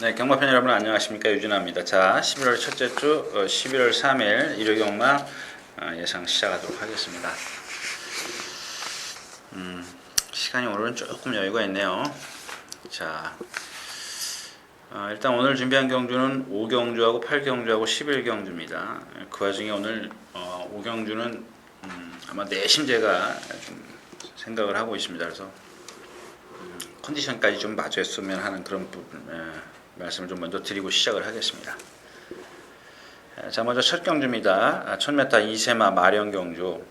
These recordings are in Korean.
네, 경마편 여러분 안녕하십니까, 유진아입니다. 자, 11월 첫째 주 11월 3일 일요 경마 예상 시작하도록 하겠습니다. 시간이 오늘은 조금 여유가 있네요. 자, 일단 오늘 준비한 경주는 5경주하고 8경주하고 11경주입니다. 그 와중에 오늘 5경주는 아마 내심제가 좀 생각을 하고 있습니다. 그래서 컨디션까지 좀 맞췄으면 하는 그런 부분 말씀을 좀 먼저 드리고 시작을 하겠습니다. 자, 먼저 첫 경주입니다. 1000m 2세마 마령 경주.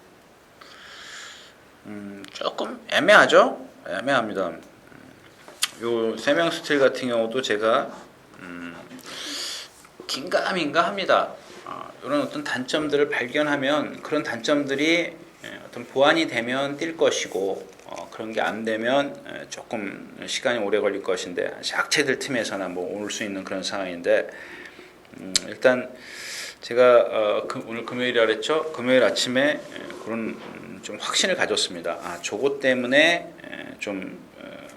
조금 애매하죠? 애매합니다. 요 3명 스틸 같은 경우도 제가 긴가민가 합니다. 이런 어떤 단점들을 발견하면 그런 단점들이 어떤 보완이 되면 뛸 것이고, 그런 게 안 되면 조금 시간이 오래 걸릴 것인데, 약체들 팀에서나 뭐 올 수 있는 그런 상황인데, 일단 제가 오늘 금요일이라 그랬죠. 금요일 아침에 그런 좀 확신을 가졌습니다. 저것 때문에 좀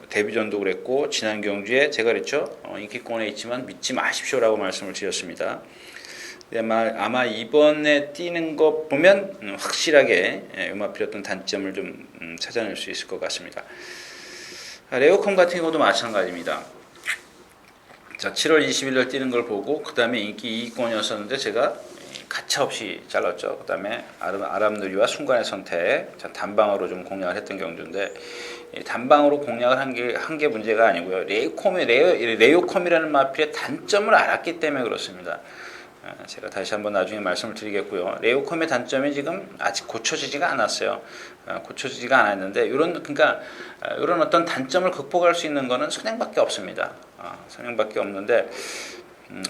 데뷔전도 그랬고, 지난 경주에 제가 그랬죠. 인기권에 있지만 믿지 마십시오라고 말씀을 드렸습니다. 아마 이번에 뛰는 거 보면 확실하게 음압필 단점을 좀 찾아낼 수 있을 것 같습니다. 레오컴 같은 경우도 마찬가지입니다. 자, 7월 20일 날 뛰는 걸 보고 그 다음에 인기 2위권이었었는데 제가 가차없이 잘랐죠. 그 다음에 아람누리와 순간의 선택, 단방으로 좀 공략을 했던 경주인데, 단방으로 공략을 한 게 문제가 아니고요. 레오컴이라는 마필의 단점을 알았기 때문에 그렇습니다. 제가 다시 한번 나중에 말씀을 드리겠고요. 레오컴의 단점이 지금 아직 고쳐지지가 않았어요. 고쳐지지가 않았는데, 그러니까 이런 어떤 단점을 극복할 수 있는 거는 선행밖에 없습니다. 선행밖에 없는데,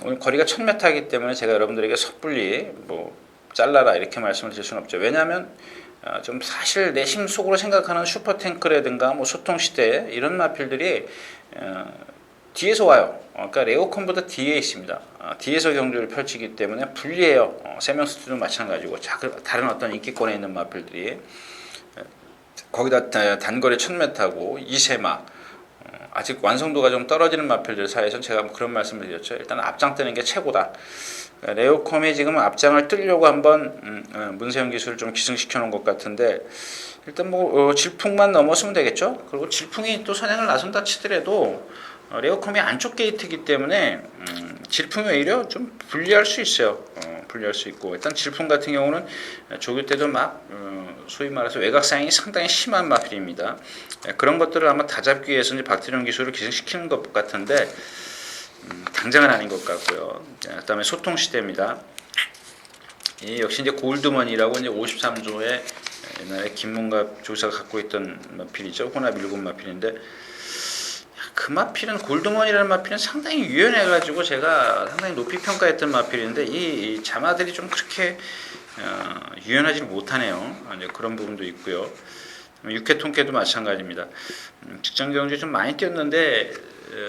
오늘 거리가 1000m이기 때문에 제가 여러분들에게 섣불리 뭐 잘라라 이렇게 말씀을 드릴 수는 없죠. 왜냐하면 좀 사실 내심 속으로 생각하는 슈퍼탱크라든가 뭐 소통시대 이런 마필들이 뒤에서 와요. 그러니까 레오컴보다 뒤에 있습니다. 뒤에서 경주를 펼치기 때문에 불리해요. 세명스트도 마찬가지고 다른 어떤 인기권에 있는 마필들이 거기다 단거리 1000m고 2세마 아직 완성도가 좀 떨어지는 마필들 사이에서 제가 그런 말씀을 드렸죠. 일단 앞장 뜨는 게 최고다. 레오컴이 지금 앞장을 뜨려고 한번 문세영 기술을 좀 기승시켜 놓은 것 같은데, 일단 뭐 질풍만 넘었으면 되겠죠. 그리고 질풍이 또 선행을 나선다 치더라도 레오컴이 안쪽 게이트이기 때문에 질풍이 오히려 좀 불리할 수 있어요. 불리할 수 있고, 일단 질풍 같은 경우는 조교 때도 막 소위 말해서 외곽상이 상당히 심한 마필입니다. 그런 것들을 아마 다잡기 위해서 이제 박태령 기술을 기승시키는 것 같은데, 당장은 아닌 것 같고요. 그 다음에 소통 시대입니다. 역시 이제 골드머니라고 이제 53조에 옛날에 김문갑 조사가 갖고 있던 마필이죠. 혼합 1군 마필인데, 그 마필은 골드머니라는 마필은 상당히 유연해가지고 제가 상당히 높이 평가했던 마필인데, 이 자마들이 좀 그렇게 유연하지 못하네요. 이제 그런 부분도 있고요. 육회 통계도 마찬가지입니다. 직전 경주에 좀 많이 뛰었는데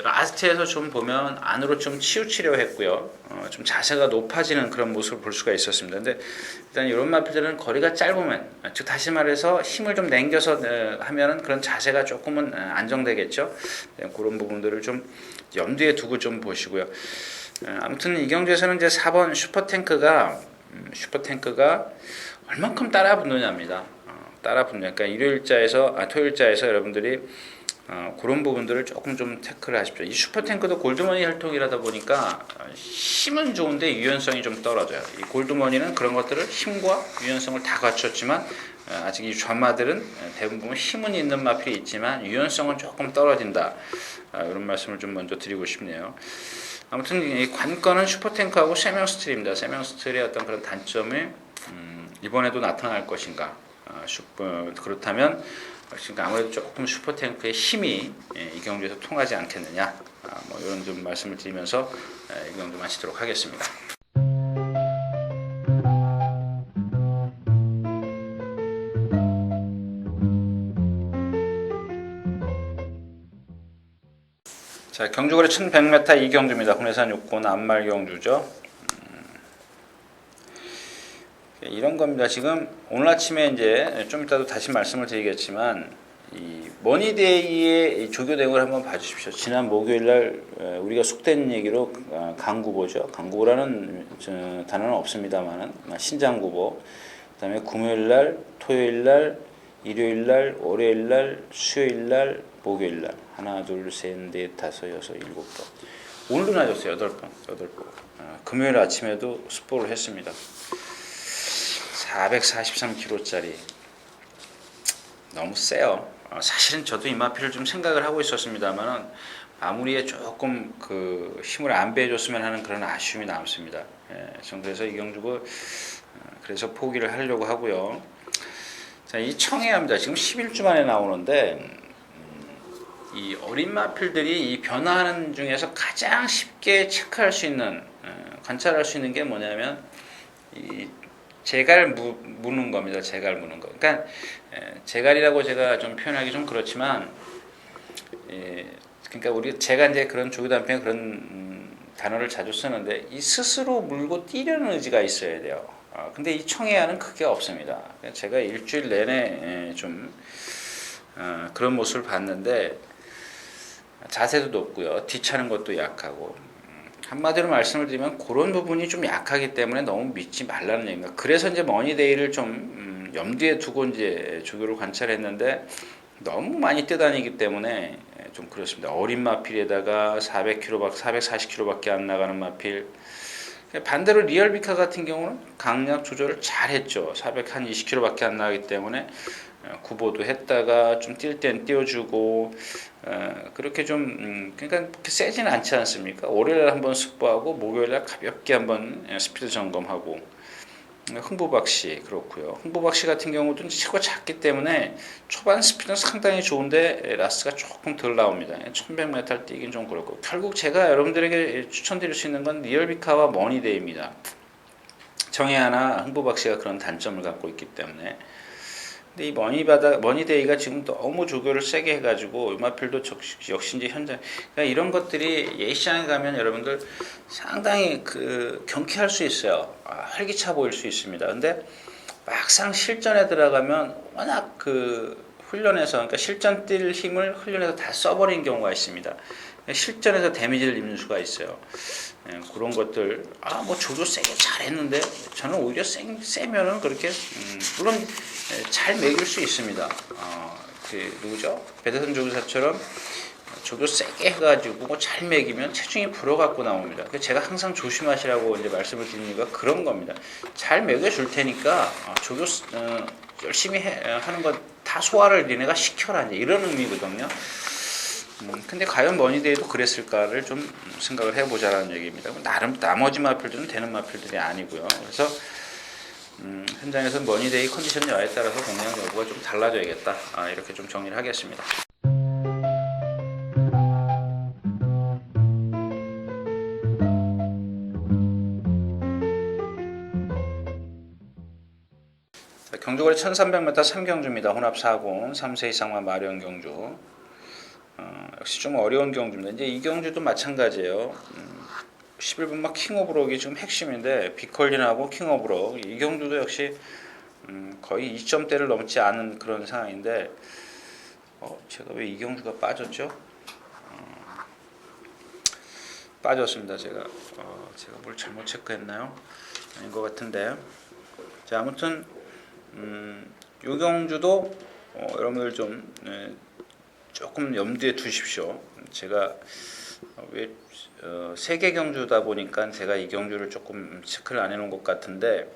라스트에서 좀 보면 안으로 좀 치우치려 했고요. 좀 자세가 높아지는 그런 모습을 볼 수가 있었습니다. 근데 일단 이런 마필들은 거리가 짧으면, 즉 다시 말해서 힘을 좀 남겨서 하면은 그런 자세가 조금은 안정되겠죠. 그런 부분들을 좀 염두에 두고 좀 보시고요. 아무튼 이 경주에서는 이제 4번 슈퍼탱크가 얼만큼 따라 붙느냐입니다. 따라 붙냐. 그러니까 토요일자에서 여러분들이 그런 부분들을 조금 좀 체크를 하십시오. 이 슈퍼탱크도 골드머니 혈통이라다 보니까 힘은 좋은데 유연성이 좀 떨어져요. 이 골드머니는 그런 것들을 힘과 유연성을 다 갖췄지만, 아직 이 좌마들은 대부분 힘은 있는 마필이 있지만 유연성은 조금 떨어진다. 이런 말씀을 좀 먼저 드리고 싶네요. 아무튼 이 관건은 슈퍼탱크하고 세명 스틸입니다. 세명 스틸의 어떤 그런 단점이 이번에도 나타날 것인가. 그렇다면 아무래도 조금 슈퍼탱크의 힘이 이 경주에서 통하지 않겠느냐, 뭐 이런 좀 말씀을 드리면서 이 경주 마치도록 하겠습니다. 자, 경주거리 1100m 이 경주입니다. 국내산 6권 안말 경주죠. 이런 겁니다. 지금 오늘 아침에 이제 좀 이따도 다시 말씀을 드리겠지만, 이 머니데이의 조교 내용을 한번 봐주십시오. 지난 목요일날 우리가 속된 얘기로 강구보죠. 강구보라는 단어는 없습니다만은 신장구보. 그다음에 금요일날, 토요일날, 일요일날, 월요일날, 수요일날, 목요일날 하나, 둘, 셋, 넷, 다섯, 여섯, 일곱 번. 오늘도 낮았어요. 8번. 금요일 아침에도 습보를 했습니다. 443kg짜리 너무 세요. 사실은 저도 이마피를 좀 생각을 하고 있었습니다만은 마무리에 조금 그 힘을 안 빼줬으면 하는 그런 아쉬움이 남습니다. 전 그래서 이경주고 그래서 포기를 하려고 하고요. 자, 이 청해합니다. 지금 11주 만에 나오는데 이 어린 마필들이 이 변화하는 중에서 가장 쉽게 체크할 수 있는 관찰할 수 있는 게 뭐냐면 이 재갈 무는 겁니다. 재갈 무는 거. 그러니까 재갈이라고 제가 좀 표현하기 좀 그렇지만, 그러니까 우리 제가 이제 그런 조교단편에 그런 단어를 자주 쓰는데 이 스스로 물고 뛰려는 의지가 있어야 돼요. 근데 이 청해야는 그게 없습니다. 제가 일주일 내내 좀 그런 모습을 봤는데 자세도 높고요, 뒤차는 것도 약하고. 한마디로 말씀을 드리면 그런 부분이 좀 약하기 때문에 너무 믿지 말라는 얘기입니다. 그래서 이제 머니데이를 좀 염두에 두고 이제 조교를 관찰했는데 너무 많이 뛰다니기 때문에 좀 그렇습니다. 어린 마필에다가 400kg, 440kg밖에 안 나가는 마필. 반대로 리얼비카 같은 경우는 강약 조절을 잘 했죠. 420kg밖에 안 나가기 때문에 구보도 했다가 좀 뛸 땐 띄워주고 그렇게 좀 그러니까 세지는 않지 않습니까? 월요일날 한번 습보하고 목요일날 가볍게 한번 스피드 점검하고. 흥부박씨 그렇고요. 흥부박씨 같은 경우도 치고 작기 때문에 초반 스피드는 상당히 좋은데 라스가 조금 덜 나옵니다. 1100m 뛰긴 좀 그렇고. 결국 제가 여러분들에게 추천드릴 수 있는 건 리얼비카와 머니데이입니다. 정해하나 흥부박씨가 그런 단점을 갖고 있기 때문에. 근데 이 머니데이가 지금 너무 조교를 세게 해가지고 음악필도 역시 이제 현장, 그러니까 이런 것들이 예시장에 가면 여러분들 상당히 경쾌할 수 있어요. 활기차 보일 수 있습니다. 근데 막상 실전에 들어가면 워낙 훈련에서, 그러니까 실전 뛸 힘을 훈련에서 다 써버린 경우가 있습니다. 실전에서 데미지를 입는 수가 있어요. 그런 것들, 뭐 조교 세게 잘했는데 저는 오히려 세면은 그렇게 물론 잘 매길 수 있습니다. 누구죠? 배대선 조교사처럼 조교 세게 해가지고 잘 매기면 체중이 불어갖고 나옵니다. 그래서 제가 항상 조심하시라고 이제 말씀을 드리는 이유가 그런 겁니다. 잘 매겨줄 테니까 조교 열심히 하는 거 다 소화를 니네가 시켜라, 이제 이런 의미거든요. 근데 과연 머니데이도 그랬을까를 좀 생각을 해보자라는 얘기입니다. 나름 나머지 마필들은 되는 마필들이 아니고요. 그래서 현장에서 머니데이 컨디션 여하에 따라서 공략 여부가 좀 달라져야겠다. 이렇게 좀 정리를 하겠습니다. 경주거리 1300m 3경주입니다. 혼합 40, 3세 이상만 마련 경주. 역시 좀 어려운 경주입니다. 이제 이 경주도 마찬가지예요. 11분 막 킹 오브 록이 지금 핵심인데 비컬린하고 킹 오브 록, 이 경주도 역시 거의 2점대를 넘지 않은 그런 상황인데 제가 왜 이 경주가 빠졌죠? 빠졌습니다. 제가 뭘 잘못 체크했나요? 아닌 것 같은데. 자, 아무튼 이 경주도 여러분들 좀 조금 염두에 두십시오. 제가 왜 세계 경주다 보니까 제가 이 경주를 조금 체크를 안 해놓은 것 같은데,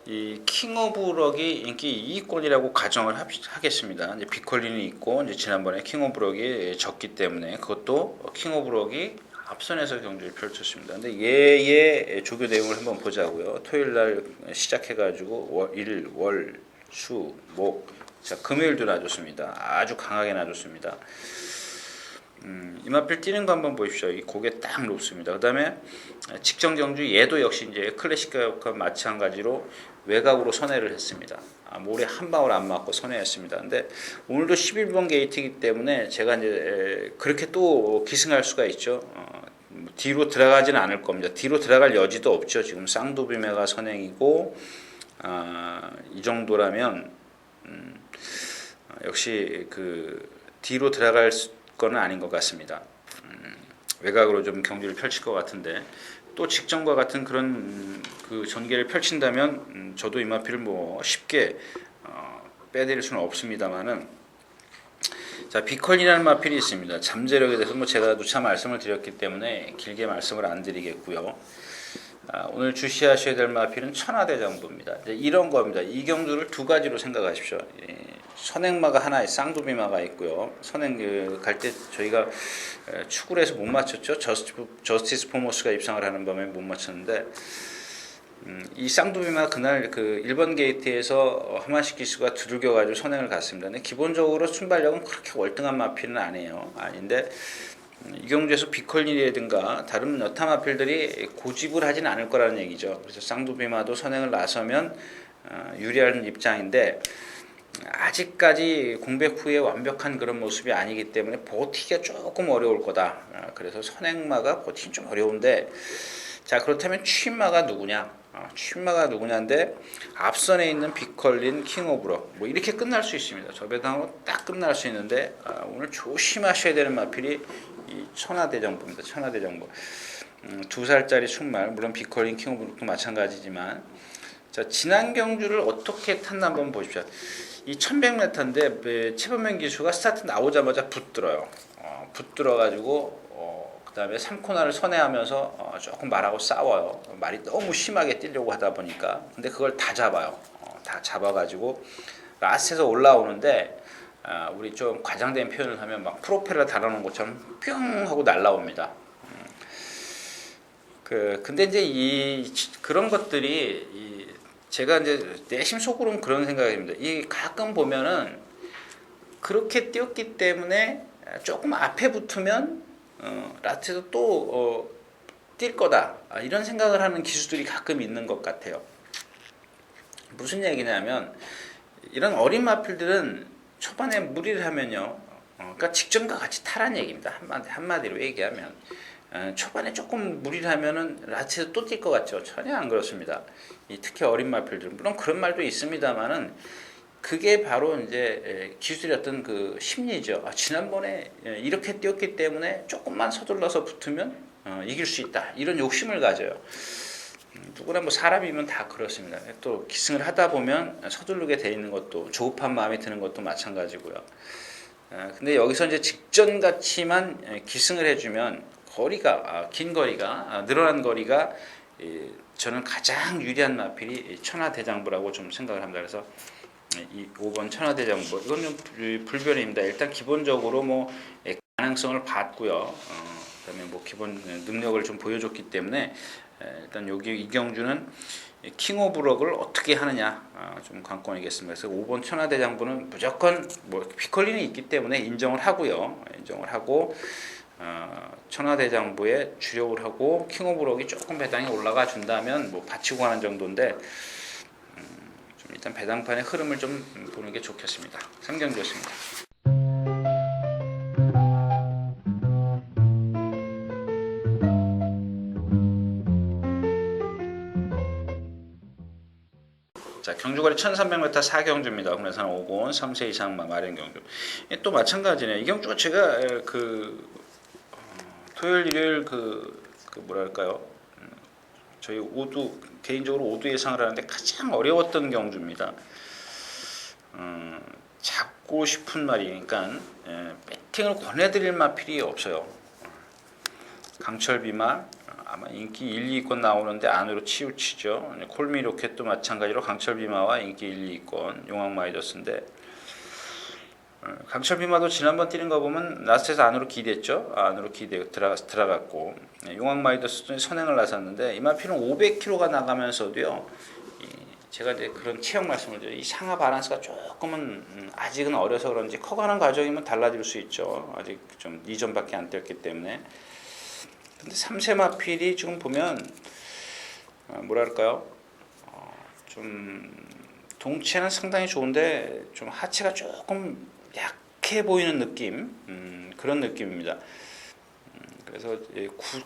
이 킹 오브 록이 인기 2위권이라고 가정을 하겠습니다. 이제 비컬린이 있고 이제 지난번에 킹 오브 록이 졌기 때문에 그것도 킹 오브 록이 앞선에서 경주를 펼쳤습니다. 근데 얘의 조교 내용을 한번 보자고요. 토요일 날 시작해가지고 일, 월, 수, 목, 자, 금요일도 놔줬습니다. 아주 강하게 놔줬습니다. 이마필 뛰는 거 한번 보십시오. 이 고개 딱 높습니다. 그 다음에 직전 경주 얘도 역시 이제 클래식과 마찬가지로 외곽으로 선회를 했습니다. 모래 한 방울 안 맞고 선회했습니다. 근데 오늘도 11번 게이트이기 때문에 제가 이제 그렇게 또 기승할 수가 있죠. 뒤로 들어가지는 않을 겁니다. 뒤로 들어갈 여지도 없죠. 지금 쌍도비메가 선행이고 이 정도라면 역시 뒤로 들어갈 거는 아닌 것 같습니다. 외곽으로 좀 경기를 펼칠 것 같은데 또 직전과 같은 그런 전개를 펼친다면 저도 이 마필을 쉽게 빼드릴 수는 없습니다만은, 자, 비컬이라는 마필이 있습니다. 잠재력에 대해서 제가 누차 말씀을 드렸기 때문에 길게 말씀을 안 드리겠고요. 오늘 주시하셔야 될 마필은 천하대장부입니다. 이런 겁니다. 이 경주를 두 가지로 생각하십시오. 선행마가 하나, 쌍두비마가 있고요. 선행 갈 때 저희가 축구를 해서 못 맞췄죠. 저스티스 포머스가 입상을 하는 밤에 못 맞췄는데, 이 쌍두비마 그날 1번 게이트에서 하만시 기수가 두들겨가지고 선행을 갔습니다. 근데 기본적으로 순발력은 그렇게 월등한 마필은 아닌데 이 경주에서 비컬리라든가 다른 여타 마필들이 고집을 하진 않을 거라는 얘기죠. 그래서 쌍두비마도 선행을 나서면 유리한 입장인데, 아직까지 공백 후에 완벽한 그런 모습이 아니기 때문에 버티기가 조금 어려울 거다. 그래서 선행마가 버티기 좀 어려운데, 자, 그렇다면 취마가 누구냐? 취마가 누구냐인데, 앞선에 있는 비컬린, 킹오브럭 이렇게 끝날 수 있습니다. 저 배당으로 딱 끝날 수 있는데, 오늘 조심하셔야 되는 마필이 이 천하대장부입니다. 천하대장부. 2살짜리 순말, 물론 비컬린, 킹오브럭도 마찬가지지만, 자, 지난 경주를 어떻게 탔나 한번 보십시오. 이 1100m인데 최범명 기수가 스타트 나오자마자 붙들어요. 붙들어가지고 그 다음에 3코너를 선회하면서 조금 말하고 싸워요. 말이 너무 심하게 뛰려고 하다 보니까. 근데 그걸 다 잡아요. 다 잡아가지고 라스트에서 올라오는데, 우리 좀 과장된 표현을 하면 막 프로펠러 달아놓은 것처럼 뿅 하고 날라옵니다. 근데 이제 그런 것들이 제가 이제 내심 속으로는 그런 생각입니다. 가끔 보면은 그렇게 뛰었기 때문에 조금 앞에 붙으면 라트에서 또 뛸 거다, 이런 생각을 하는 기수들이 가끔 있는 것 같아요. 무슨 얘기냐면, 이런 어린 마필들은 초반에 무리를 하면요, 그러니까 직전과 같이 타란 얘기입니다. 한마디로 얘기하면 초반에 조금 무리를 하면은 라트에서 또 뛸 것 같죠. 전혀 안 그렇습니다. 특히 어린 마필들, 물론 그런 말도 있습니다만은, 그게 바로 이제 기술의 어떤 심리죠. 지난번에 이렇게 뛰었기 때문에 조금만 서둘러서 붙으면 이길 수 있다, 이런 욕심을 가져요. 누구나 사람이면 다 그렇습니다. 또 기승을 하다 보면 서두르게 돼 있는 것도, 조급한 마음이 드는 것도 마찬가지고요. 근데 여기서 이제 직전같이만 기승을 해주면 긴 거리가, 늘어난 거리가, 저는 가장 유리한 마필이 천하대장부라고 좀 생각을 합니다. 그래서 이 5번 천하대장부, 이건 좀 불변입니다. 일단 기본적으로 가능성을 봤고요. 그다음에 기본 능력을 좀 보여줬기 때문에, 일단 이 경주는 킹오브럭을 어떻게 하느냐 좀 관건이겠습니다. 그래서 5번 천하대장부는 무조건 피컬리는 있기 때문에 인정을 하고요. 인정을 하고 천하대장부에 주력을 하고 킹오브럭이 조금 배당이 올라가 준다면 받치고 가는 정도인데, 좀 일단 배당판의 흐름을 좀 보는 게 좋겠습니다. 3경주였습니다. 자, 경주거리 1300m 4경주입니다. 국내산 5곤 3세 이상 마련 경주. 또 마찬가지네요. 이 경주가 제가 토요일 일요일 뭐랄까요, 저희 개인적으로 5두 예상을 하는데 가장 어려웠던 경주입니다. 잡고 싶은 말이, 그러니까 배팅을 권해드릴 마필이 없어요. 강철비마 아마 인기 1, 2권 나오는데 안으로 치우치죠. 콜미 로켓도 마찬가지로 강철비마와 인기 1, 2권 용왕마이더스인데, 강철비마도 지난번 뛰는 거 보면 라스트에서 안으로 기댔죠. 안으로 들어갔고, 용왕마이더스도 선행을 나섰는데, 이 마필은 500km가 나가면서도요, 제가 이제 그런 체형 말씀을 드려요. 이 상하 바란스가 조금은 아직은 어려서 그런지 커가는 과정이면 달라질 수 있죠. 아직 좀 2점밖에 안 뛰었기 때문에. 근데 3세 마필이 지금 보면 뭐랄까요, 좀 동체는 상당히 좋은데 좀 하체가 조금 약해 보이는 느낌, 그런 느낌입니다. 그래서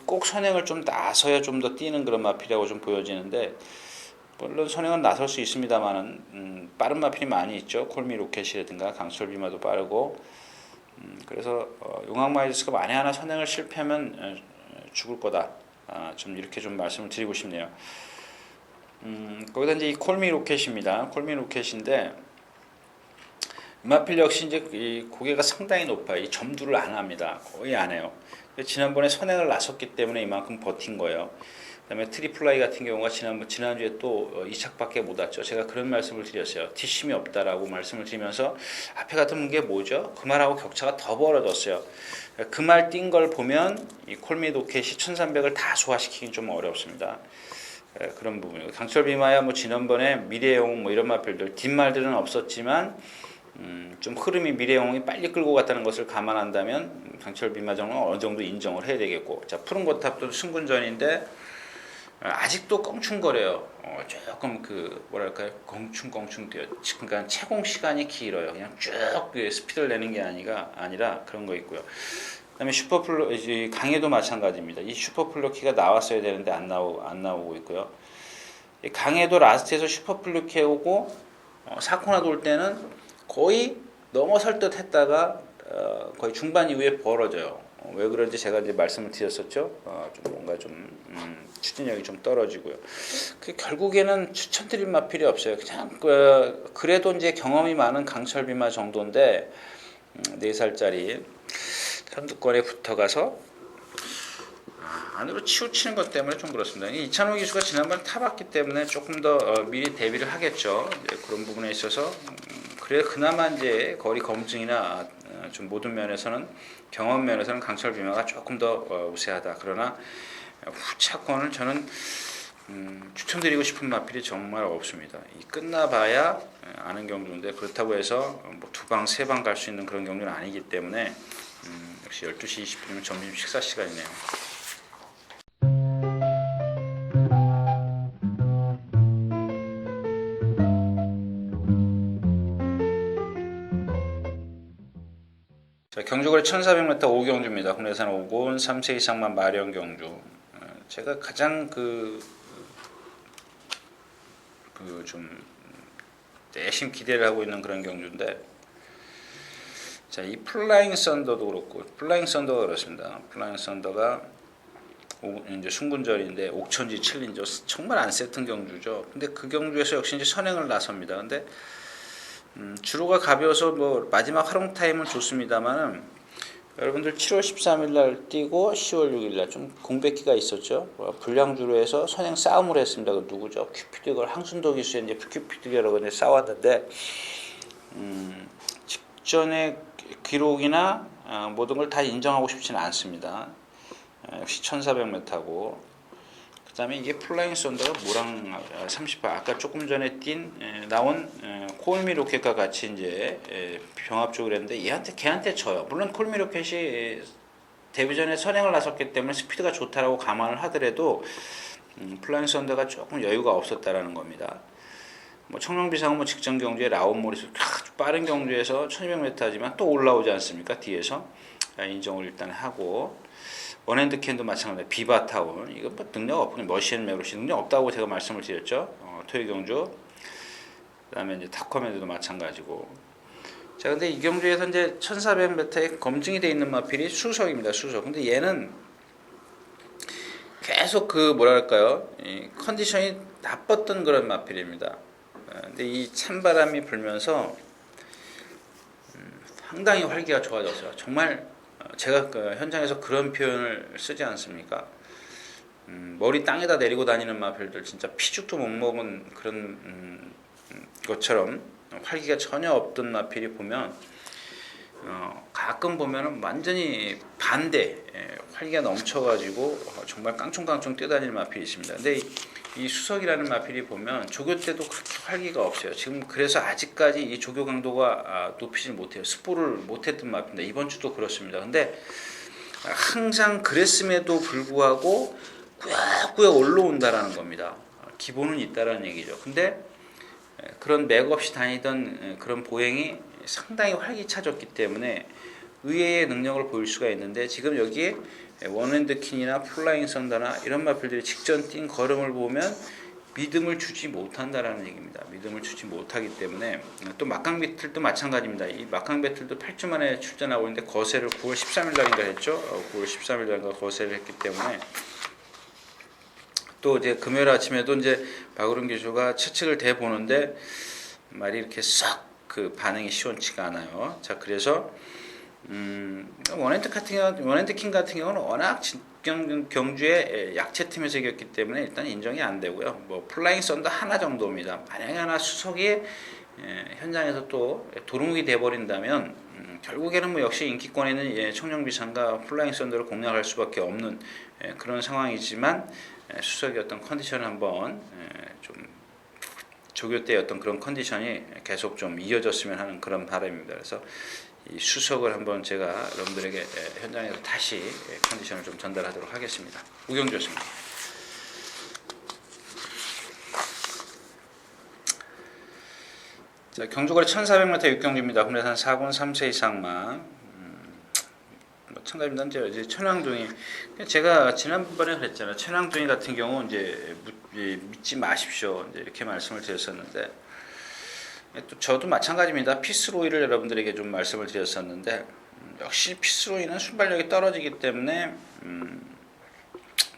꼭 선행을 좀 나서야 좀 더 뛰는 그런 마필이라고 좀 보여지는데, 물론 선행은 나설 수 있습니다만은 빠른 마필이 많이 있죠. 콜미 로켓이라든가 강철 비마도 빠르고 그래서 용왕 마이더스가 만에 하나 선행을 실패하면 죽을 거다. 좀 이렇게 좀 말씀을 드리고 싶네요. 거기다 이제 이 콜미 로켓입니다. 콜미 로켓인데 마필 역시 이제 이 고개가 상당히 높아요. 이 점두를 안 합니다. 거의 안 해요. 지난번에 선행을 나섰기 때문에 이만큼 버틴 거예요. 그다음에 트리플라이 같은 경우가 지난주에 또 2착밖에 못 왔죠. 제가 그런 말씀을 드렸어요. 뒷심이 없다라고 말씀을 드리면서 앞에 같은 게 뭐죠? 그 말하고 격차가 더 벌어졌어요. 그 말 띈 걸 보면 이 콜미 로켓이 1300을 다 소화시키긴 좀 어렵습니다. 그런 부분이고 강철 비마야 뭐 지난번에 미래영 뭐 이런 마필들 뒷말들은 없었지만 좀 흐름이 미래영웅이 빨리 끌고 갔다는 것을 감안한다면 강철 비마 정도는 어느 정도 인정을 해야 되겠고, 자 푸른 거탑도 승군전인데 아직도 껑충거려요. 조금 그 뭐랄까요, 껑충껑충 뛰어. 그러니까 채공 시간이 길어요. 그냥 쭉 스피드를 내는 게 아니라 그런 거 있고요. 그다음에 슈퍼플로 강해도 마찬가지입니다. 이 슈퍼플로 키가 나왔어야 되는데 안 나오고 있고요. 강해도 라스트에서 슈퍼플로 키 오고 4코나 돌 때는 거의 넘어설 듯 했다가 거의 중반 이후에 벌어져요. 왜 그런지 제가 이제 말씀을 드렸었죠. 좀 뭔가 좀 추진력이 좀 떨어지고요. 결국에는 추천드릴 마필이 없어요. 그냥 그래도 이제 경험이 많은 강철 비마 정도인데 4살짜리 선두권에 붙어가서 안으로 치우치는 것 때문에 좀 그렇습니다. 이찬호 기수가 지난번 타봤기 때문에 조금 더 미리 대비를 하겠죠. 그런 부분에 있어서 그래 그나마 이제 거리 검증이나 좀 모든 면에서는 경험 면에서는 강철 비마가 조금 더 우세하다. 그러나 후차권을 저는 추천드리고 싶은 마필이 정말 없습니다. 이 끝나봐야 아는 경주인데 그렇다고 해서 뭐 2방, 3방 갈 수 있는 그런 경주는 아니기 때문에 역시 12시 20분이면 점심 식사 시간이네요. 자, 경주거리 1400m 5경주입니다. 국내산 5군 3세 이상만 마련 경주. 제가 가장 좀 내심 기대를 하고 있는 그런 경주인데, 자, 이 플라잉 썬더도 그렇고, 플라잉 썬더가 그렇습니다. 플라잉 썬더가 이제 순군절인데 옥천지 챌린저 정말 안 세튼 경주죠. 근데 그 경주에서 역시 이제 선행을 나섭니다. 근데 주로가 가벼워서 뭐 마지막 활용 타임은 좋습니다만은 여러분들 7월 13일 날 뛰고 10월 6일 날 좀 공백기가 있었죠. 불량주로 해서 선행 싸움을 했습니다. 그 누구죠? 큐피드가 항순도 기수에 이제 큐피드라고 이제 싸웠는데 직전의 기록이나 모든 걸 다 인정하고 싶지는 않습니다. 역시 1400m고 그다음에 이게 플라잉 썬더가 모랑 38 아까 조금 전에 나온 콜미 로켓과 같이 이제 병합적으로 했는데 걔한테 져요. 물론 콜미 로켓이 데뷔전에 선행을 나섰기 때문에 스피드가 좋다라고 감안을 하더라도 플라잉 썬더가 조금 여유가 없었다라는 겁니다. 뭐 청룡비상은 뭐 직전 경주에 라온몰에서 아주 빠른 경주에서 1200m 하지만 또 올라오지 않습니까? 뒤에서 인정을 일단 하고 원핸드 캔도 마찬가지로 비바타운 이거 뭐 능력 없고 머시앤 메로시 능력 없다고 제가 말씀을 드렸죠. 토요 경주 그다음에 이제 타커맨드도 마찬가지고. 자 근데 이 경주에서 이제 1400m에 검증이 되어 있는 마필이 수석입니다. 수석. 근데 얘는 계속 그 뭐랄까요 이 컨디션이 나빴던 그런 마필입니다. 근데 이 찬바람이 불면서 상당히 활기가 좋아졌어요. 정말 제가 그 현장에서 그런 표현을 쓰지 않습니까? 머리 땅에다 내리고 다니는 마필들 진짜 피죽도 못 먹은 그런 것처럼 활기가 전혀 없던 마필이 보면 가끔 보면은 완전히 반대 활기가 넘쳐가지고 정말 깡총깡총 뛰어다니는 마필이 있습니다. 근데 이 수석이라는 마필이 보면 조교 때도 그렇게 활기가 없어요. 지금 그래서 아직까지 이 조교 강도가 높이질 못해요. 스포를 못했던 마필입니다. 이번 주도 그렇습니다. 근데 항상 그랬음에도 불구하고 꾸역꾸역 올라온다라는 겁니다. 기본은 있다라는 얘기죠. 근데 그런 맥없이 다니던 그런 보행이 상당히 활기차졌기 때문에 의외의 능력을 보일 수가 있는데 지금 여기에 원핸드 킨이나 플라잉 썬더나 이런 마필들이 직전 뛴 걸음을 보면 믿음을 주지 못한다라는 얘기입니다. 믿음을 주지 못하기 때문에 또 막강 배틀도 마찬가지입니다. 이 막강 배틀도 8주 만에 출전하고 있는데 거세를 9월 13일 날인가 했죠. 9월 13일 날인가 거세를 했기 때문에 또 이제 금요일 아침에도 이제 박우름 기수가 채찍을 대 보는데 말이 이렇게 썩 그 반응이 시원치가 않아요. 자, 그래서 원핸드 킹 같은 경우는 워낙 경주의 약체 팀에서 이겼기 때문에 일단 인정이 안 되고요. 뭐 플라잉 썬더 하나 정도입니다. 만약에 하나 수석이 현장에서 또 도루묵이 돼버린다면 결국에는 뭐 역시 인기권에는 청룡비상과 플라잉 썬더를 공략할 수밖에 없는 그런 상황이지만 수석의 어떤 컨디션을 한번 좀 조교 때의 어떤 그런 컨디션이 계속 좀 이어졌으면 하는 그런 바람입니다. 그래서 이 수석을 한번 제가 여러분들에게 현장에서 다시 컨디션을 좀 전달하도록 하겠습니다. 우경주였습니다. 자, 경주거리 1400m 육경주입니다. 국내산 4군 3세 이상만. 마찬가지입니다. 이제 천왕둥이, 제가 지난번에 그랬잖아요. 천왕둥이 같은 경우 이제 믿지 마십시오. 이제 이렇게 말씀을 드렸었는데, 또 저도 마찬가지입니다. 피스로이를 여러분들에게 좀 말씀을 드렸었는데, 역시 피스로이는 순발력이 떨어지기 때문에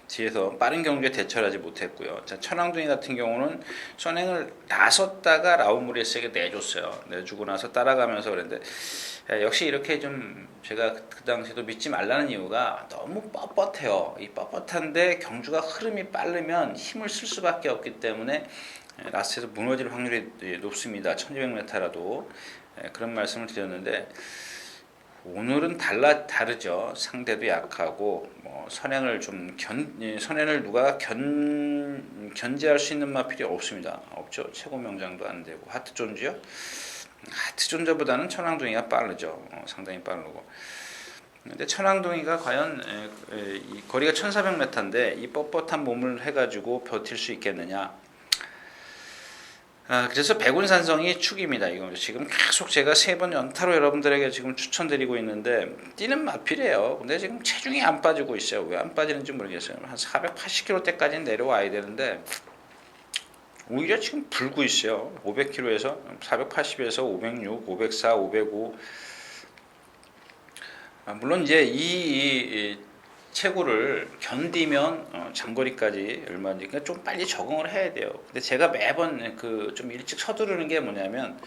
뒤에서 빠른 경주에 대처를 하지 못했고요. 자, 천왕둥이 같은 경우는 선행을 나섰다가 라운무리에스에게 내줬어요. 내주고 나서 따라가면서 그랬는데 역시 이렇게 좀 제가 그 당시에도 믿지 말라는 이유가 너무 뻣뻣해요. 이 뻣뻣한데 경주가 흐름이 빠르면 힘을 쓸 수밖에 없기 때문에 라스트에서 무너질 확률이 높습니다. 1200m라도 그런 말씀을 드렸는데 오늘은 다르죠. 상대도 약하고 뭐 선행을 좀 선행을 누가 견제할 수 있는 마필이 없습니다. 없죠. 최고 명장도 안 되고 하트존즈요. 하트존저보다는 천왕둥이가 빠르죠. 상당히 빠르고. 근데 천왕둥이가 과연 이 거리가 1400m인데 이 뻣뻣한 몸을 해가지고 버틸 수 있겠느냐? 그래서 백운산성이 축입니다. 이거 지금 계속 제가 3번 연타로 여러분들에게 지금 추천드리고 있는데 뛰는 마필이에요. 근데 지금 체중이 안 빠지고 있어요. 왜 안 빠지는지 모르겠어요. 한 480kg대까지는 내려와야 되는데 오히려 지금 불고 있어요. 500kg에서 480에서 506, 504, 505. 물론 이제 이 체구를 견디면 장거리까지 얼마인지 그러니까 좀 빨리 적응을 해야 돼요. 근데 제가 매번 그 좀 일찍 서두르는 게 뭐냐면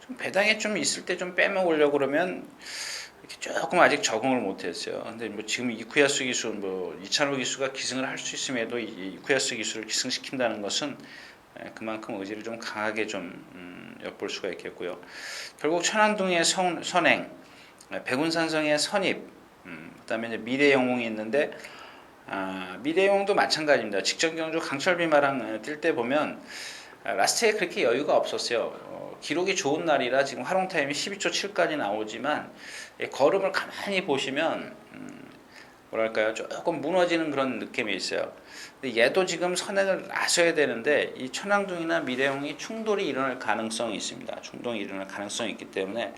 좀 배당에 좀 있을 때 좀 빼먹으려고 그러면 이렇게 조금 아직 적응을 못했어요. 근데 뭐 지금 이쿠야스 기수, 뭐 이찬호 기수가 기승을 할 수 있음에도 이 이쿠야스 기수를 기승시킨다는 것은 그만큼 의지를 좀 강하게 좀 엿볼 수가 있겠고요. 결국 천안동의 선행, 백운산성의 선입. 그다음에 이제 미래영웅이 있는데 미래영웅도 마찬가지입니다. 직전 경주 강철비마랑 뛸 때 보면 라스트에 그렇게 여유가 없었어요. 기록이 좋은 날이라 지금 활용 타임이 12초 7까지 나오지만 걸음을 가만히 보시면 뭐랄까요, 조금 무너지는 그런 느낌이 있어요. 근데 얘도 지금 선행을 나서야 되는데 이 천왕둥이나 미래영웅이 충돌이 일어날 가능성이 있습니다. 충돌이 일어날 가능성이 있기 때문에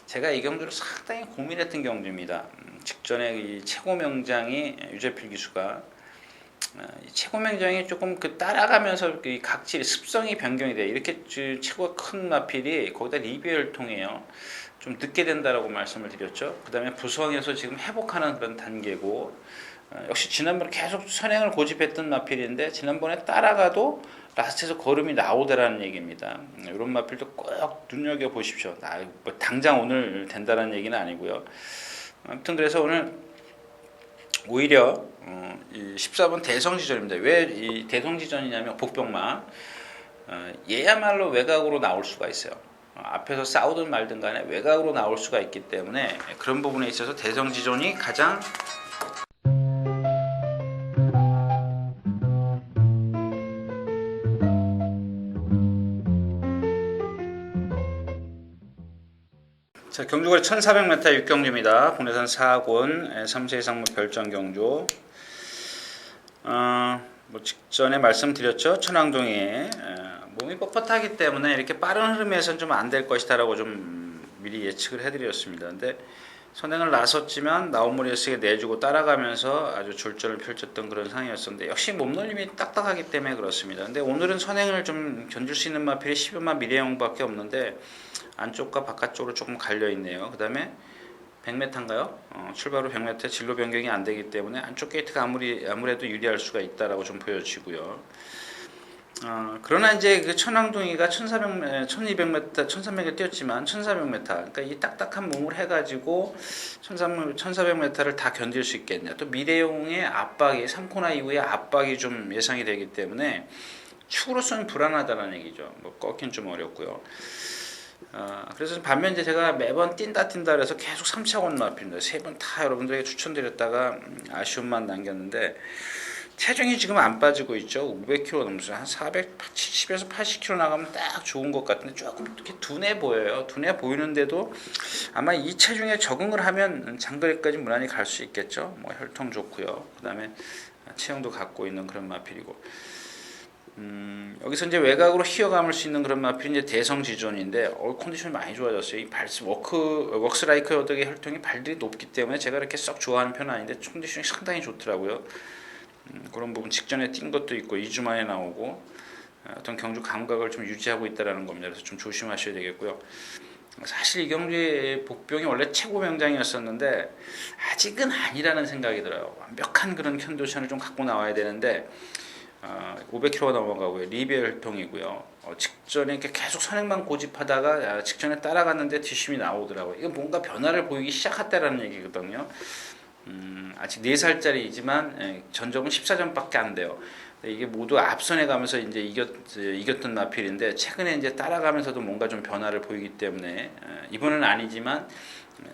제가 이 경주를 상당히 고민했던 경주입니다. 직전에 이 최고 명장이 유재필 기수가 최고 명장이 조금 그 따라가면서 이 각질이 습성이 변경이 돼. 이렇게 최고가 큰 마필이 거기다 리뷰를 통해요. 좀 늦게 된다라고 말씀을 드렸죠. 그 다음에 부성에서 지금 회복하는 그런 단계고 역시 지난번에 계속 선행을 고집했던 마필인데 지난번에 따라가도 라스트에서 걸음이 나오더라는 얘기입니다. 이런 마필도 꼭 눈여겨보십시오. 뭐 당장 오늘 된다는 얘기는 아니고요. 아무튼 그래서 오늘 오히려 이 14번 대성지전입니다. 왜 이 대성지전이냐면 복병마 얘야말로 외곽으로 나올 수가 있어요. 앞에서 싸우든 말든 간에 외곽으로 나올 수가 있기 때문에 그런 부분에 있어서 대성지전이 가장 자, 경주거리 1400m 육경주입니다. 국내산 4군 3세 이상 별정 경주. 뭐 직전에 말씀드렸죠. 천왕동이 몸이 뻣뻣하기 때문에 이렇게 빠른 흐름에서는 좀 안 될 것이다라고 좀 미리 예측을 해드렸습니다. 근데 선행을 나섰지만 나우무리에스에게 내주고 따라가면서 아주 졸전을 펼쳤던 그런 상황이었었는데 역시 몸놀림이 딱딱하기 때문에 그렇습니다. 근데 오늘은 선행을 좀 견딜 수 있는 마필이 10여만 미래영웅밖에 없는데 안쪽과 바깥쪽으로 조금 갈려 있네요. 그 다음에 100m인가요? 출발 후 100m 진로 변경이 안 되기 때문에 안쪽 게이트가 아무래도 유리할 수가 있다라고 좀 보여지고요. 그러나 이제 그 천왕둥이가 1400m, 1200m, 1300m 뛰었지만 1400m, 그러니까 이 딱딱한 몸을 해가지고 1400m를 다 견딜 수 있겠냐. 또 미래영웅의 압박이 3코너 이후에 압박이 좀 예상이 되기 때문에 축으로서는 불안하다는 얘기죠. 뭐 꺾긴 좀 어렵고요. 그래서 반면 이제 제가 매번 뛴다 그래서 계속 3차원 마필입니다. 3번 다 여러분들에게 추천드렸다가 아쉬움만 남겼는데 체중이 지금 안 빠지고 있죠. 500kg 넘어서 한 470에서 80kg 나가면 딱 좋은 것 같은데 조금 이렇게 둔해 보여요. 둔해 보이는데도 아마 이 체중에 적응을 하면 장거리까지 무난히 갈 수 있겠죠. 뭐 혈통 좋고요. 그 다음에 체형도 갖고 있는 그런 마필이고. 여기서 이제 외곽으로 휘어감을 수 있는 그런 마필이 이제 대성지존인데 컨디션이 많이 좋아졌어요. 이 웍스라이커 여덕의 혈통이 발들이 높기 때문에 제가 이렇게 썩 좋아하는 편은 아닌데 컨디션이 상당히 좋더라고요. 그런 부분 직전에 뛴 것도 있고 2주 만에 나오고 어떤 경주 감각을 좀 유지하고 있다는 겁니다. 그래서 좀 조심하셔야 되겠고요. 사실 이경주의 복병이 원래 최고 명장이었었는데 아직은 아니라는 생각이 들어요. 완벽한 그런 컨디션을 좀 갖고 나와야 되는데 500km가 넘어가고요. 리베 혈통이고요. 직전에 이렇게 계속 선행만 고집하다가 직전에 따라갔는데 뒷심이 나오더라고요. 이건 뭔가 변화를 보이기 시작했다라는 얘기거든요. 아직 4살짜리이지만 전적은 14점밖에 안 돼요. 이게 모두 앞선에 가면서 이제 이겼던 마필인데 최근에 이제 따라가면서도 뭔가 좀 변화를 보이기 때문에 이번은 아니지만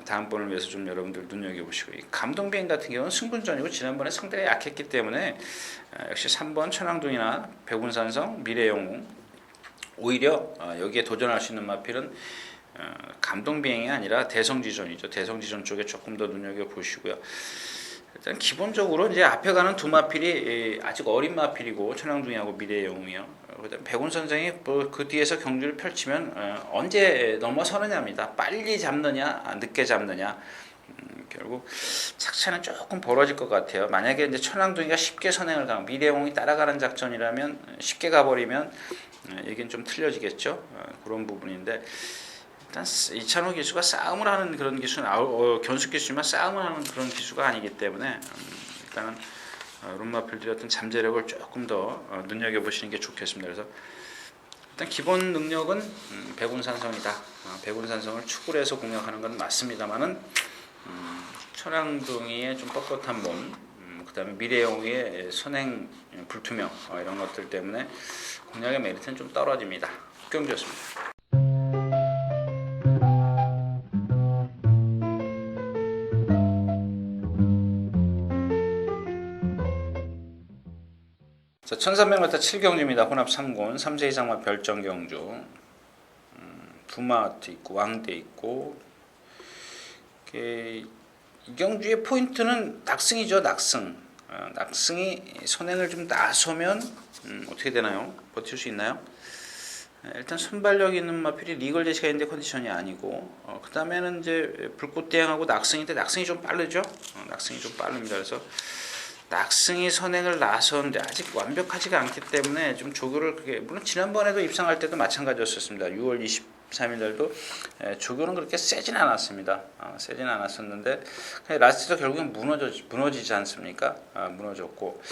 다음번을 위해서 좀 여러분들 눈여겨보시고 감동비행 같은 경우는 승분전이고 지난번에 상대가 약했기 때문에 역시 3번 천왕동이나 백운산성 미래영웅 오히려 여기에 도전할 수 있는 마필은 감동비행이 아니라 대성지존이죠. 대성지존 쪽에 조금 더 눈여겨보시고요. 일단 기본적으로 이제 앞에 가는 두 마필이 아직 어린 마필이고 천왕둥이하고 미래영웅이요. 그다음 백운선생이 그 뒤에서 경주를 펼치면 언제 넘어서느냐입니다. 빨리 잡느냐, 늦게 잡느냐. 결국 착차는 조금 벌어질 것 같아요. 만약에 이제 천왕둥이가 쉽게 선행을 가고 미래영웅이 따라가는 작전이라면 쉽게 가버리면 얘기는 좀 틀려지겠죠. 그런 부분인데. 일단 이찬호 기수가 싸움을 하는 그런 기수는 견숙 기수지만 싸움을 하는 그런 기수가 아니기 때문에 일단은 룸마필들의 어떤 잠재력을 조금 더 눈여겨보시는 게 좋겠습니다. 그래서 일단 기본 능력은 백운산성이다. 백운산성을 축으로 해서 공략하는 건 맞습니다만은 천왕둥이의 좀 뻣뻣한 몸, 그 다음에 미래영웅의 선행 불투명 이런 것들 때문에 공략의 메리트는 좀 떨어집니다. 경주였습니다. 자, 1300m 7경주입니다. 혼합 3군 3세 이상만 별정 경주. 부마트 있고 왕대 있고. 이 경주의 포인트는 낙승이죠. 낙승. 낙승이 선행을 좀 나서면 어떻게 되나요? 버틸 수 있나요? 일단 순발력 있는 마필이 리걸 제시가 있는데 컨디션이 아니고 그 다음에는 이제 불꽃대항하고 낙승인데 낙승이 좀 빠르죠. 낙승이 좀 빠릅니다. 그래서 낙승이 선행을 나서는데 아직 완벽하지가 않기 때문에 좀 조교를 물론 지난번에도 입상할 때도 마찬가지였었습니다. 6월 23일 날도 조교는 그렇게 세진 않았습니다. 세진 않았었는데 라스트도 결국엔 무너지지 않습니까? 무너졌고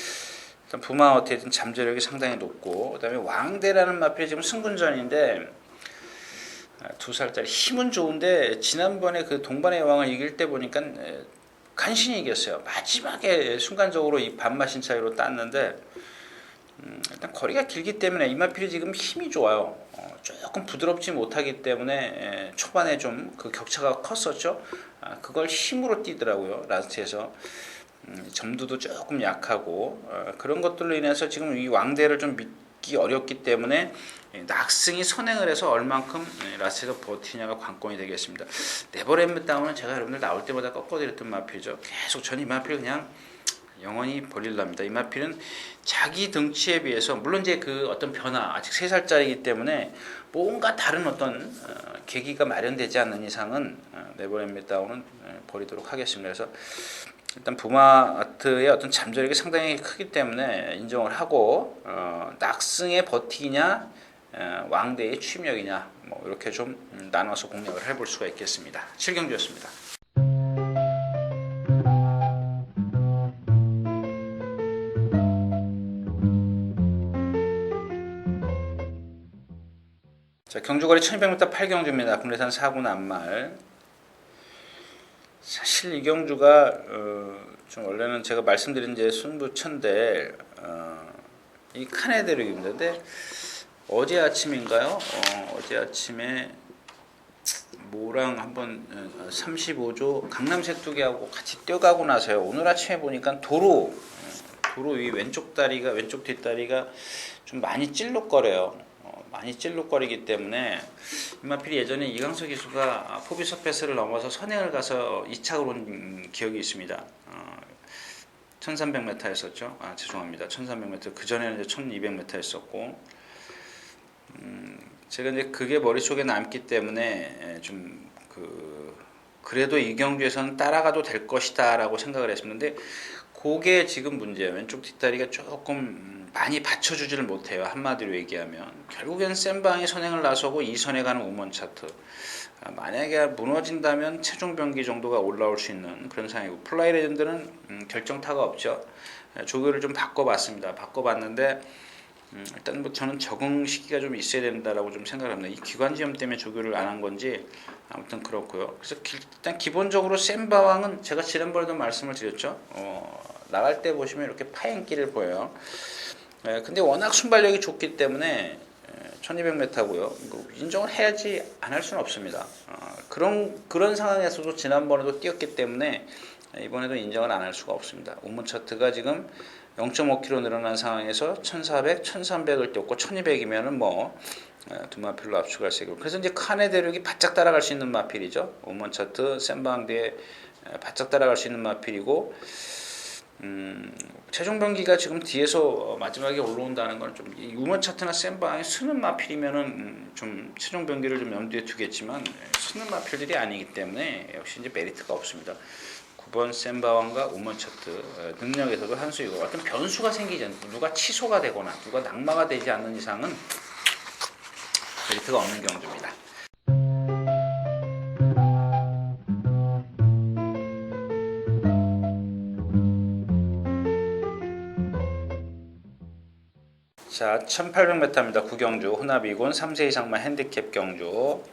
일단 부마 어떻게든 잠재력이 상당히 높고 그다음에 왕대라는 마필이 지금 승군전인데 2살짜리 힘은 좋은데 지난번에 그 동반의 여왕을 이길 때 보니까 간신히 이겼어요. 마지막에 순간적으로 이 반마신 차이로 땄는데 일단 거리가 길기 때문에 이마필이 지금 힘이 좋아요. 조금 부드럽지 못하기 때문에 초반에 좀 그 격차가 컸었죠. 그걸 힘으로 뛰더라고요. 라스트에서 점도도 조금 약하고 그런 것들로 인해서 지금 이 왕대를 좀 믿기 어렵기 때문에 낙승이 선행을 해서 얼만큼 라스트에서 버티냐가 관건이 되겠습니다. 네버랜드 다운은 제가 여러분들 나올 때마다 꺾어드렸던 마필이죠. 계속 전 이 마필 그냥 영원히 버릴랍니다. 이 마필은 자기 등치에 비해서 물론 이제 그 어떤 변화 아직 3살짜리이기 때문에 뭔가 다른 어떤 계기가 마련되지 않는 이상은 네버랜드다운은 버리도록 하겠습니다. 그래서 일단 부마아트의 어떤 잠재력이 상당히 크기 때문에 인정을 하고 낙승에 버티냐 왕대의 취임력이냐 뭐 이렇게 좀 나눠서 공략을 해볼 수가 있겠습니다. 7경주였습니다. 자, 경주거리 1200m 8경주입니다. 국내산 4구 낱말. 사실 이 경주가 좀 원래는 제가 말씀드린 이제 승부처인데 이 칸의 대륙입니다. 근데 어제 아침인가요? 어제 아침에 모랑 한번 35조 강남 색두기하고 같이 뛰어가고 나서요. 오늘 아침에 보니까 도로 위 왼쪽 뒷다리가 좀 많이 찔룩거려요. 많이 찔룩거리기 때문에 이마필이 예전에 이강석 기수가 포비서 패스를 넘어서 선행을 가서 2착을 온 기억이 있습니다. 1300m 했었죠. 죄송합니다. 1300m. 그 전에는 이제 1200m 했었고, 제가 이제 그게 머릿속에 남기 때문에 좀 그래도 이 경주에서는 따라가도 될 것이다라고 생각을 했습니다. 근데 그게 지금 문제예요. 왼쪽 뒷다리가 조금 많이 받쳐주지를 못해요. 한마디로 얘기하면 결국엔 센 방이 선행을 나서고 2선에 가는 우먼 차트. 만약에 무너진다면 최종 병기 정도가 올라올 수 있는 그런 상황이고, 플라이 레전드는 결정타가 없죠. 조교를 좀 바꿔봤습니다. 바꿔봤는데 일단 뭐 저는 적응 시기가 좀 있어야 된다라고 좀 생각합니다. 이 기관지염 때문에 조교를 안 한 건지 아무튼 그렇고요. 그래서 일단 기본적으로 센바왕은 제가 지난번에도 말씀을 드렸죠. 나갈 때 보시면 이렇게 파행기를 보여요. 근데 워낙 순발력이 좋기 때문에 1200m고요. 인정을 해야지 안 할 수는 없습니다. 그런 상황에서도 지난번에도 뛰었기 때문에 이번에도 인정을 안 할 수가 없습니다. 우먼 차트가 지금 0.5km 늘어난 상황에서 1400, 1300을 뛰었고 1200이면은 뭐 두 마필로 압축할 수 있고, 그래서 이제 칸의 대륙이 바짝 따라갈 수 있는 마필이죠. 우먼 차트 센방대에 바짝 따라갈 수 있는 마필이고, 최종 병기가 지금 뒤에서 마지막에 올라온다는 건 좀 우먼 차트나 센방에 쓰는 마필이면은 좀 최종 병기를 좀 염두에 두겠지만 쓰는 마필들이 아니기 때문에 역시 이제 메리트가 없습니다. 9번 센바왕과 우먼 차트 능력에서도 한 수이고, 어떤 변수가 생기지 않는, 누가 취소가 되거나 누가 낙마가 되지 않는 이상은 메리트가 없는 경주입니다. 자, 1800m입니다. 구경주 혼합이군 3세 이상만 핸디캡 경주.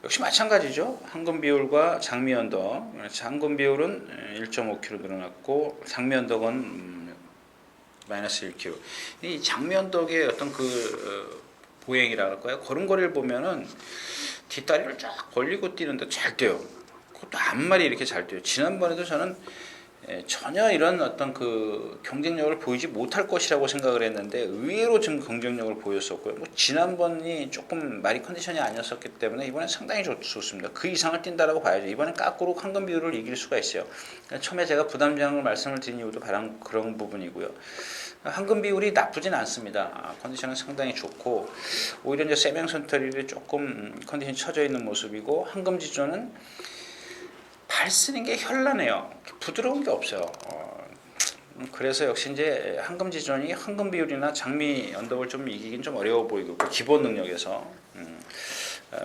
역시 마찬가지죠. 황금 비율과 장미 언덕. 황금 비율은 1.5km 늘어났고 장미 언덕은 마이너스 1km. 이 장미 언덕의 어떤 보행이라 할까요? 걸음걸이를 보면은 뒷다리를 쫙 벌리고 뛰는데 잘 뛰어요. 그것도 앞말이 이렇게 잘 뛰어요. 지난번에도 저는 전혀 이런 어떤 경쟁력을 보이지 못할 것이라고 생각을 했는데 의외로 지금 경쟁력을 보였었고요. 뭐 지난번이 조금 말이 컨디션이 아니었었기 때문에 이번엔 상당히 좋습니다. 그 이상을 뛴다라고 봐야죠. 이번엔 까꾸로 황금 비율을 이길 수가 있어요. 처음에 제가 부담장을 말씀을 드린 이유도 바로 그런 부분이고요. 황금 비율이 나쁘진 않습니다. 컨디션은 상당히 좋고, 오히려 이제 세명선터리를 조금 컨디션이 처져 있는 모습이고, 황금 지조는 발 쓰는 게 현란해요. 부드러운 게 없어요. 그래서 역시 이제 황금 지존이 황금 비율이나 장미 언덕을 좀 이기긴 좀 어려워 보이고, 기본 능력에서.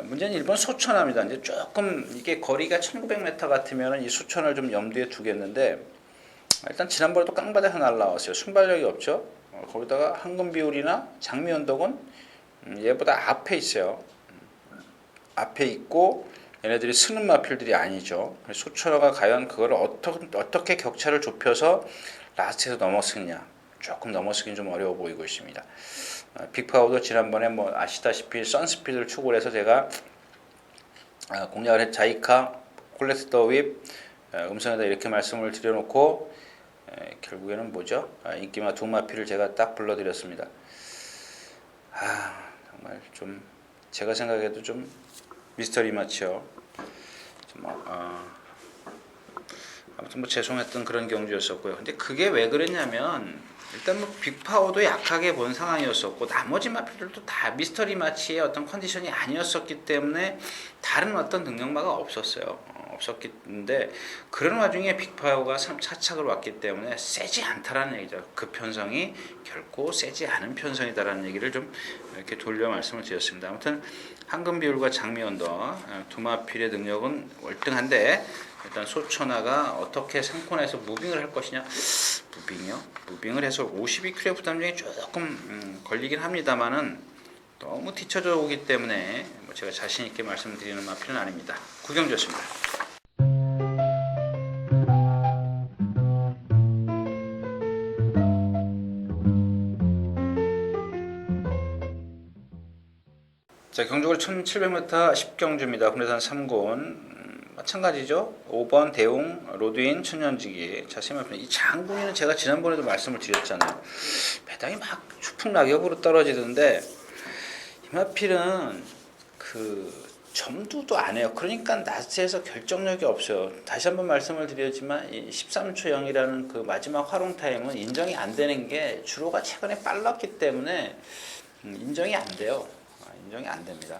문제는 1번 소천합니다. 이제 조금 이게 거리가 1900m 같으면 이 소천을 좀 염두에 두겠는데, 일단 지난번에도 깡바닥에서 날라왔어요. 순발력이 없죠. 거기다가 황금 비율이나 장미 언덕은 얘보다 앞에 있어요. 앞에 있고, 얘네들이 쓰는 마필들이 아니죠. 소천어가 과연 그걸 어떻게 격차를 좁혀서 라스트에서 넘어서느냐, 조금 넘어서긴 좀 어려워 보이고 있습니다. 빅파워도 지난번에 뭐 아시다시피 선스피드를 추구를 해서 제가 공략을 했 자이카, 콜레스 더윕, 음성에다 이렇게 말씀을 드려놓고 결국에는 뭐죠? 인기마 두 마필을 제가 딱 불러드렸습니다. 정말 좀 제가 생각해도 좀 미스터리 마치요. 좀 죄송했던 그런 경주였었고요. 근데 그게 왜 그랬냐면 일단 빅파워도 약하게 본 상황이었었고 나머지 마필들도 다 미스터리 마치의 어떤 컨디션이 아니었었기 때문에 다른 어떤 능력마가 없었어요. 없었는데 그런 와중에 빅파워가 차착으로 왔기 때문에 세지 않다라는 얘기죠. 그 편성이 결코 세지 않은 편성이다라는 얘기를 좀 이렇게 돌려 말씀을 드렸습니다. 아무튼 황금 비율과 장미 언더 두 마필의 능력은 월등한데 일단 소천하가 어떻게 상권에서 무빙을 할 것이냐. 무빙을 해서 52kg 부담중에 조금 걸리긴 합니다만은 너무 뒤쳐져 오기 때문에 제가 자신 있게 말씀드리는 마필은 아닙니다. 구경 좋습니다. 자, 경주골 1700m 10경주입니다. 국내산 3군. 마찬가지죠. 5번 대웅, 로드인, 천년지기. 자, 세마필. 이 장군이는 제가 지난번에도 말씀을 드렸잖아요. 배당이 막 추풍 낙엽으로 떨어지던데 이 마필은 점두도 안 해요. 그러니까 나스에서 결정력이 없어요. 다시 한번 말씀을 드렸지만 이 13초 0이라는 그 마지막 활용 타임은 인정이 안 되는 게 주로가 최근에 빨랐기 때문에 인정이 안 돼요. 인정이 안 됩니다.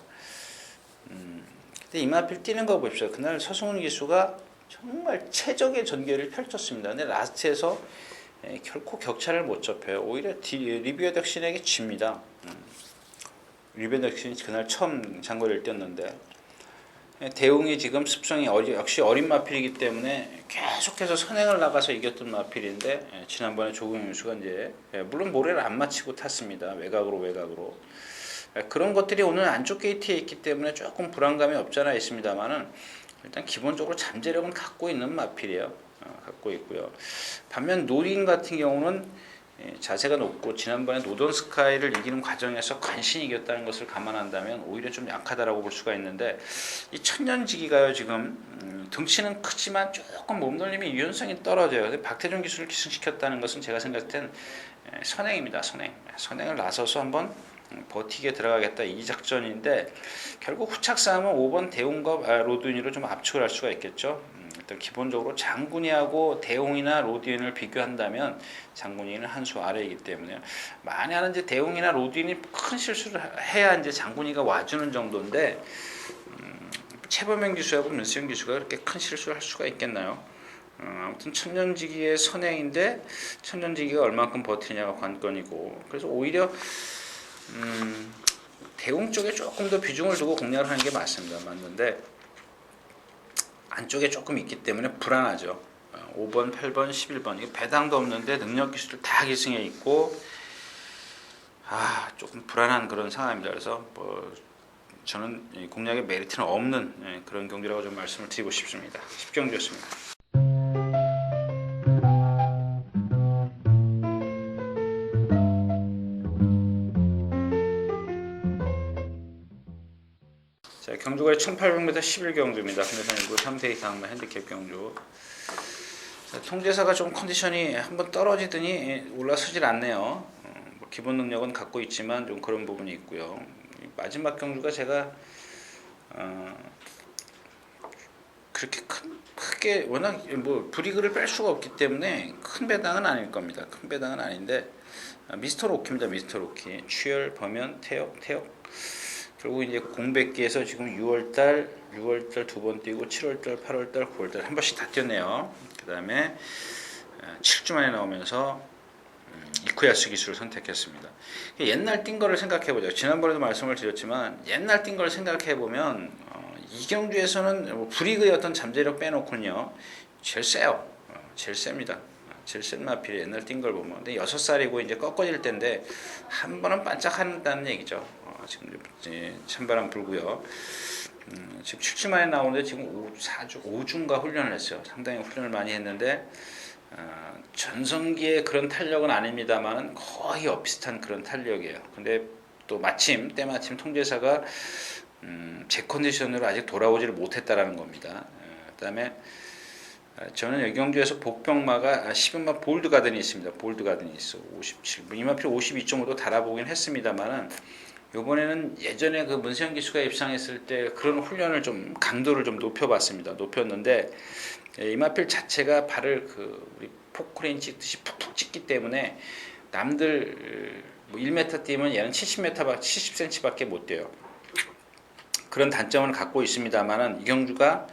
근데 이마필 뛰는 거 보십시오. 그날 서승훈 기수가 정말 최적의 전개를 펼쳤습니다. 근데 라스트에서 결코 격차를 못 접해요. 오히려 리비어 덕신에게 집니다. 리비어 덕신이 그날 처음 장거리를 뛰었는데 대웅이 지금 습성이 역시 어린 마필이기 때문에 계속해서 선행을 나가서 이겼던 마필인데 지난번에 조경윤 수가 이제 물론 모래를 안 맞히고 탔습니다. 외곽으로. 그런 것들이 오늘 안쪽 게이트에 있기 때문에 조금 불안감이 없잖아 있습니다만은 일단 기본적으로 잠재력은 갖고 있는 마필이에요. 갖고 있고요. 반면 노린 같은 경우는 자세가 높고 지난번에 노던 스카이를 이기는 과정에서 간신히 이겼다는 것을 감안한다면 오히려 좀 약하다라고 볼 수가 있는데 이 천년지기가요 지금 등치는 크지만 조금 몸놀림이 유연성이 떨어져요. 근데 박태준 기수를 기승시켰다는 것은 제가 생각할 땐 선행입니다. 선행을 나서서 한번 버티게 들어가겠다 이 작전인데 결국 후착 싸움은 5번 대웅과 로드윈으로 좀 압축을 할 수가 있겠죠. 일단 기본적으로 장군이하고 대웅이나 로드윈을 비교한다면 장군이는 한 수 아래이기 때문에 만약 이제 대웅이나 로드윈이 큰 실수를 해야 이제 장군이가 와주는 정도인데 최범행 기수하고 문수영 기수가 그렇게 큰 실수를 할 수가 있겠나요? 아무튼 천년지기의 선행인데 천년지기가 얼만큼 버티냐가 관건이고 그래서 오히려 대웅 쪽에 조금 더 비중을 두고 공략을 하는 게 맞는데 안쪽에 조금 있기 때문에 불안하죠. 5번, 8번, 11번 이게 배당도 없는데 능력 기수들 다 기승해 있고 조금 불안한 그런 상황입니다. 그래서 저는 공략의 메리트는 없는 그런 경기라고 좀 말씀을 드리고 싶습니다. 10경기였습니다. 자, 경주가 1800m 11경주입니다. 국내산 1부 3대 이상 핸디캡 경주. 자, 통제사가 좀 컨디션이 한번 떨어지더니 올라서질 않네요. 기본 능력은 갖고 있지만 좀 그런 부분이 있고요. 마지막 경주가 제가 그렇게 크게 워낙 브리그를 뺄 수가 없기 때문에 큰 배당은 아닐 겁니다. 큰 배당은 아닌데 미스터 로키입니다. 미스터 로키. 취열, 범연, 태역. 그리고 이제 공백기에서 지금 6월달 두 번 뛰고 7월달, 8월달, 9월달 한 번씩 다 뛰었네요. 그 다음에 7주 만에 나오면서 이쿠야스 기술을 선택했습니다. 옛날 뛴 거를 생각해보죠. 지난번에도 말씀을 드렸지만 옛날 뛴 걸 생각해보면 이 경주에서는 브리그의 어떤 잠재력 빼놓고는요 제일 세요. 제일 셉니다. 제일 센 마필이 옛날 뛴 걸 보면 근데 6살이고 이제 꺾어질 때인데 한 번은 반짝한다는 얘기죠. 지금 찬바람 불고요. 지금 7주 만에 나오는데 지금 5주인가 훈련을 했어요. 상당히 훈련을 많이 했는데 전성기의 그런 탄력은 아닙니다만 거의 비슷한 그런 탄력이에요. 근데 또 때마침 통제사가 제 컨디션으로 아직 돌아오지를 못했다라는 겁니다. 그 다음에 저는 여기 경주에서 복병마가 10연마 볼드 가든이 있습니다. 볼드 가든이 있어 57. 이마필 52.5도 달아보긴 했습니다만은 이번에는 예전에 그 문세영 기수가 입상했을 때 그런 훈련을 좀 강도를 좀 높여봤습니다. 높였는데 이마필 자체가 발을 그 우리 포크레인 찍듯이 푹푹 찍기 때문에 남들 뭐 1m 뛰면 얘는 70cm밖에 못 뛰어요. 그런 단점을 갖고 있습니다만은 이경주가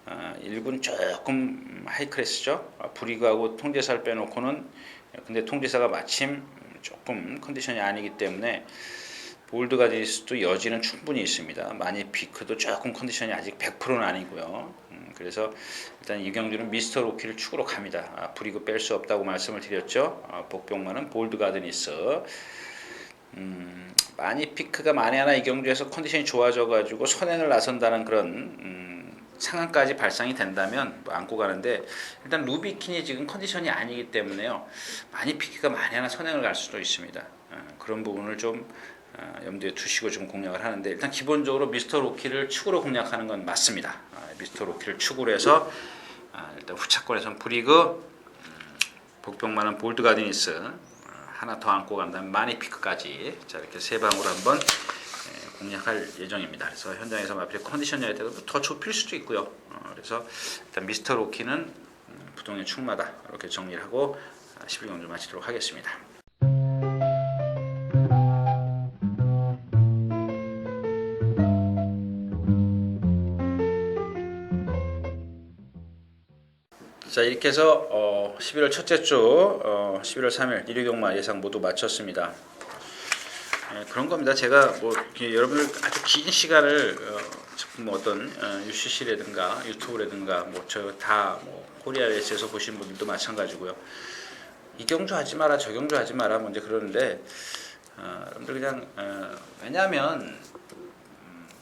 1군 조금 하이클래스죠. 브리그하고 통제사를 빼놓고는, 근데 통제사가 마침 조금 컨디션이 아니기 때문에 볼드 가디니스도 여지는 충분히 있습니다. 마니피크도 조금 컨디션이 아직 100%는 아니고요. 그래서 일단 이경주는 미스터 로키를 축으로 갑니다. 브리그 뺄 수 없다고 말씀을 드렸죠. 복병만은 볼드 가디니스. 마니피크가 만에 하나 이경주에서 컨디션이 좋아져가지고 선행을 나선다는 그런 상황까지 발상이 된다면 뭐 안고 가는데, 일단 루비킨이 지금 컨디션이 아니기 때문에요. 마니피크가 만에 하나 선행을 갈 수도 있습니다. 그런 부분을 좀 염두에 두시고 좀 공략을 하는데, 일단 기본적으로 미스터 로키를 축으로 공략하는 건 맞습니다. 미스터 로키를 축으로 해서 일단 후차권에선 브리그, 복병만은 볼드 가디니스, 하나 더 안고 간다면 마니피크까지, 자 이렇게 세 방으로 한번 공략할 예정입니다. 그래서 현장에서 마필 컨디션에 대해서 더 좁힐 수도 있고요. 그래서 일단 미스터 로키는 부동의 축마다 이렇게 정리를 하고 11경주 마치도록 하겠습니다. 자 이렇게 해서 11월 첫째 주 11월 3일 일요경마 예상 모두 마쳤습니다. 그런 겁니다. 제가 뭐 여러분들 아주 긴 시간을 뭐 어떤 UCC라든가 유튜브라든가 뭐 저 다 뭐 코리아에서 보시는 분들도 마찬가지고요. 이 경주 하지 마라, 저 경주 하지 마라, 뭐 이제 그러는데 여러분들 그냥 왜냐하면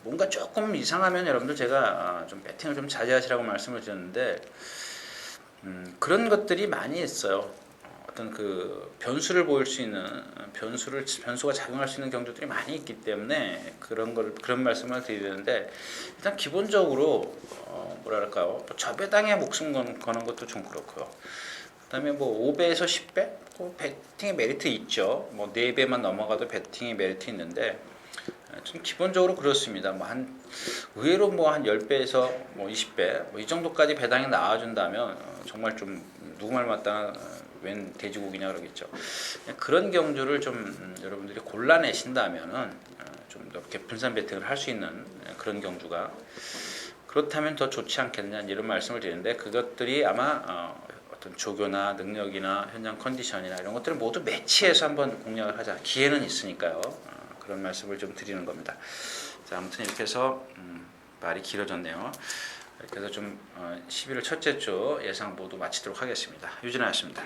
뭔가 조금 이상하면 여러분들 제가 좀 배팅을 좀 자제하시라고 말씀을 드렸는데 그런 것들이 많이 있어요. 어떤 그 변수를 보일 수 있는 변수가 작용할 수 있는 경주들이 많이 있기 때문에 그런 말씀을 드리는데, 일단 기본적으로 뭐랄까요, 저배당에 목숨 거는 것도 좀 그렇고요. 그다음에 뭐 5배에서 10배 뭐 배팅의 메리트 있죠. 뭐 4배만 넘어가도 배팅의 메리트 있는데 좀 기본적으로 그렇습니다. 뭐 의외로 뭐 한 10배에서 뭐 20배 뭐 이 정도까지 배당이 나와준다면 정말 좀 누구 말 맞다나 웬 돼지고기냐 그러겠죠. 그런 경주를 좀 여러분들이 골라내신다면은 좀 이렇게 분산 배팅을 할 수 있는 그런 경주가 그렇다면 더 좋지 않겠느냐 이런 말씀을 드리는데, 그것들이 아마 어떤 조교나 능력이나 현장 컨디션이나 이런 것들을 모두 매치해서 한번 공략을 하자. 기회는 있으니까요. 그런 말씀을 좀 드리는 겁니다. 자, 아무튼 이렇게 해서 말이 길어졌네요. 이렇게 해서 좀 11월 첫째 주 예상 모두 마치도록 하겠습니다. 유진아였습니다.